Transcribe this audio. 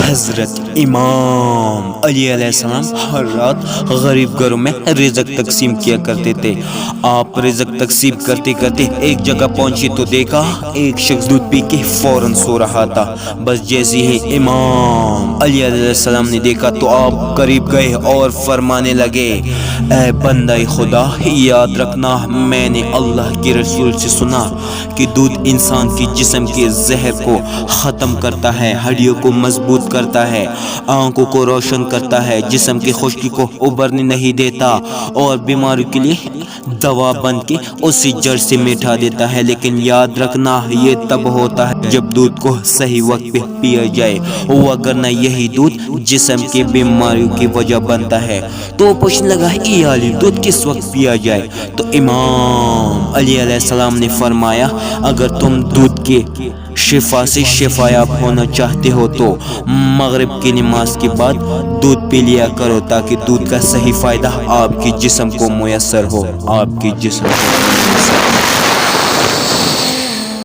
حضرت امام علی علیہ السلام ہر رات غریب گھروں میں رزق تقسیم کیا کرتے تھے۔ آپ رزق تقسیم کرتے کرتے ایک جگہ پہنچے تو دیکھا ایک شخص دودھ پی کے فوراً سو رہا تھا۔ بس جیسے ہی امام علی علیہ السلام نے دیکھا تو آپ قریب گئے اور فرمانے لگے، اے بندہ خدا، یاد رکھنا میں نے اللہ کے رسول سے سنا کہ دودھ انسان کی جسم کے زہر کو ختم کرتا ہے، ہڈیوں کو مضبوط کرتا ہے، آنکھوں کو روشن کرتا ہے، جسم کی خشکی کو ابھرنے نہیں دیتا اور بیماریوں کے لیے دوا بن کے اسی جڑ سے مٹا دیتا ہے۔ لیکن یاد رکھنا یہ تب ہوتا ہے جب دودھ کو صحیح وقت پہ پیا جائے، وگرنہ یہی دودھ جسم کی بیماریوں کی وجہ بنتا ہے۔ تو پوچھنے لگا یہ علی دودھ کس وقت پیا جائے؟ تو امام علی علیہ السلام نے فرمایا، اگر تم دودھ کے شفا سے شفایاب ہونا چاہتے ہو تو مغرب کی نماز کے بعد دودھ پی لیا کرو، تاکہ دودھ کا صحیح فائدہ آپ کے جسم کو میسر ہو، آپ کے جسم کو میسر ہو۔